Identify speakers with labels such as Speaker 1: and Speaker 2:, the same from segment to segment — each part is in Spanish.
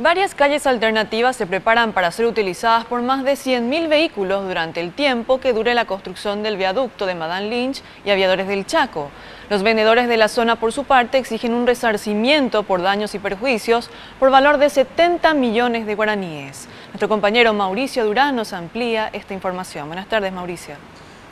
Speaker 1: Varias calles alternativas se preparan para ser utilizadas por más de 100.000 vehículos durante el tiempo que dure la construcción del viaducto de Madame Lynch y Aviadores del Chaco. Los vendedores de la zona, por su parte, exigen un resarcimiento por daños y perjuicios por valor de 70 millones de guaraníes. Nuestro compañero Mauricio Durán nos amplía esta información. Buenas tardes, Mauricio.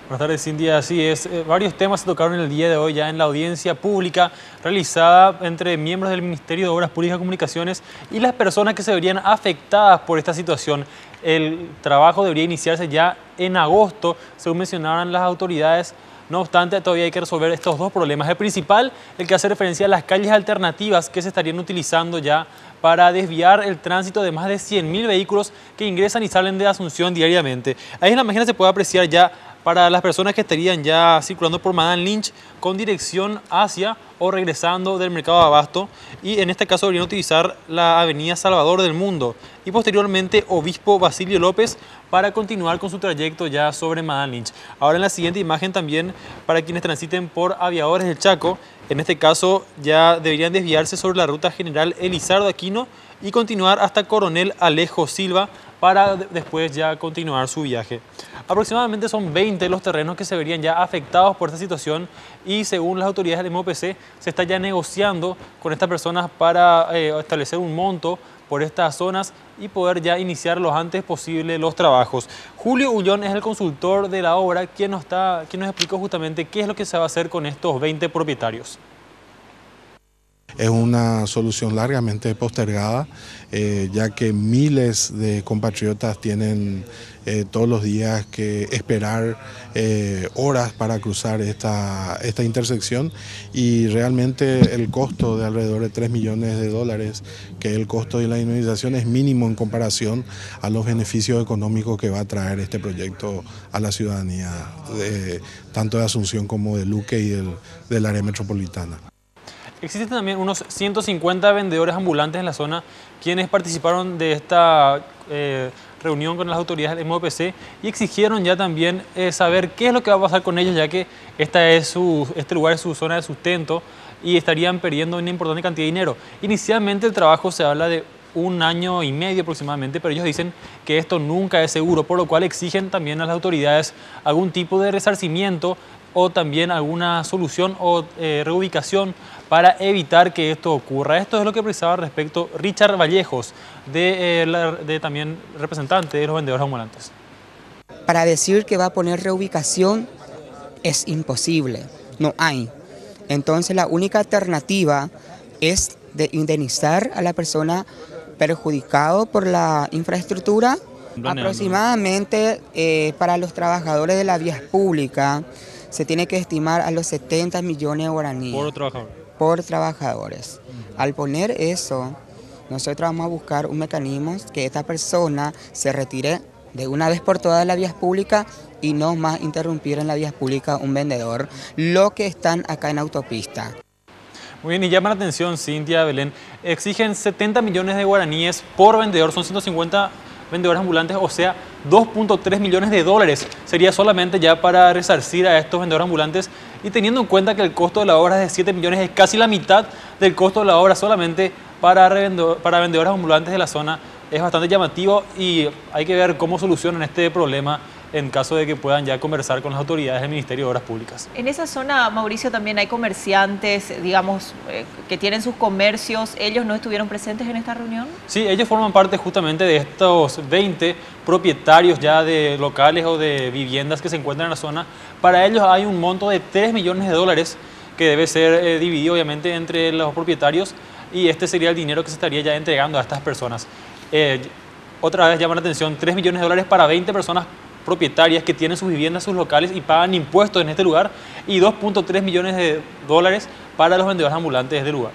Speaker 2: Buenas tardes, Cintia. Así es, varios temas se tocaron el día de hoy ya en la audiencia pública realizada entre miembros del Ministerio de Obras Públicas y Comunicaciones y las personas que se verían afectadas por esta situación. El trabajo debería iniciarse ya en agosto, según mencionaban las autoridades. No obstante, todavía hay que resolver estos dos problemas. El principal, el que hace referencia a las calles alternativas que se estarían utilizando ya para desviar el tránsito de más de 100.000 vehículos que ingresan y salen de Asunción diariamente. Ahí en la imagen se puede apreciar ya para las personas que estarían ya circulando por Madame Lynch con dirección hacia o regresando del mercado de abasto, y en este caso deberían utilizar la avenida Salvador del Mundo y posteriormente Obispo Basilio López para continuar con su trayecto ya sobre Madame Lynch. Ahora en la siguiente imagen también para quienes transiten por Aviadores del Chaco, en este caso ya deberían desviarse sobre la ruta general Elizardo Aquino y continuar hasta Coronel Alejo Silva para después ya continuar su viaje. Aproximadamente son 20 los terrenos que se verían ya afectados por esta situación y según las autoridades del MOPC se está ya negociando con estas personas para establecer un monto por estas zonas y poder ya iniciar lo antes posible los trabajos. Julio Ullón es el consultor de la obra quien nos explicó justamente qué es lo que se va a hacer con estos 20 propietarios.
Speaker 3: Es una solución largamente postergada, ya que miles de compatriotas tienen todos los días que esperar horas para cruzar esta intersección, y realmente el costo de alrededor de 3 millones de dólares, que el costo de la indemnización es mínimo en comparación a los beneficios económicos que va a traer este proyecto a la ciudadanía, tanto de Asunción como de Luque y del área metropolitana.
Speaker 2: Existen también unos 150 vendedores ambulantes en la zona quienes participaron de esta reunión con las autoridades del MOPC y exigieron ya también saber qué es lo que va a pasar con ellos, ya que este lugar es su zona de sustento y estarían perdiendo una importante cantidad de dinero. Inicialmente el trabajo se habla de 1 año y medio aproximadamente, pero ellos dicen que esto nunca es seguro, por lo cual exigen también a las autoridades algún tipo de resarcimiento o también alguna solución o reubicación para evitar que esto ocurra. Esto es lo que precisaba al respecto Richard Vallejos, también representante de los vendedores ambulantes.
Speaker 4: Para decir que va a poner reubicación es imposible, no hay. Entonces la única alternativa es de indemnizar a la persona perjudicada por la infraestructura. Aproximadamente para los trabajadores de la vía pública se tiene que estimar a los 70 millones de guaraníes por trabajadores. Al poner eso, nosotros vamos a buscar un mecanismo que esta persona se retire de una vez por todas de la vía pública y no más interrumpir en la vía pública un vendedor, lo que están acá en autopista.
Speaker 2: Muy bien, y llama la atención, Cintia, Belén, exigen 70 millones de guaraníes por vendedor, son 150 vendedores ambulantes, o sea, 2.3 millones de dólares sería solamente ya para resarcir a estos vendedores ambulantes, y teniendo en cuenta que el costo de la obra es de 7 millones, es casi la mitad del costo de la obra solamente para vendedores ambulantes de la zona. Es bastante llamativo y hay que ver cómo solucionan este problema en caso de que puedan ya conversar con las autoridades del Ministerio de Obras Públicas.
Speaker 5: En esa zona, Mauricio, también hay comerciantes, digamos, que tienen sus comercios. ¿Ellos no estuvieron presentes en esta reunión?
Speaker 2: Sí, ellos forman parte justamente de estos 20 propietarios ya de locales o de viviendas que se encuentran en la zona. Para ellos hay un monto de 3 millones de dólares que debe ser dividido obviamente entre los propietarios, y este sería el dinero que se estaría ya entregando a estas personas. Otra vez llama la atención, 3 millones de dólares para 20 personas propietarias que tienen sus viviendas, sus locales y pagan impuestos en este lugar, y 2.3 millones de dólares para los vendedores ambulantes del lugar.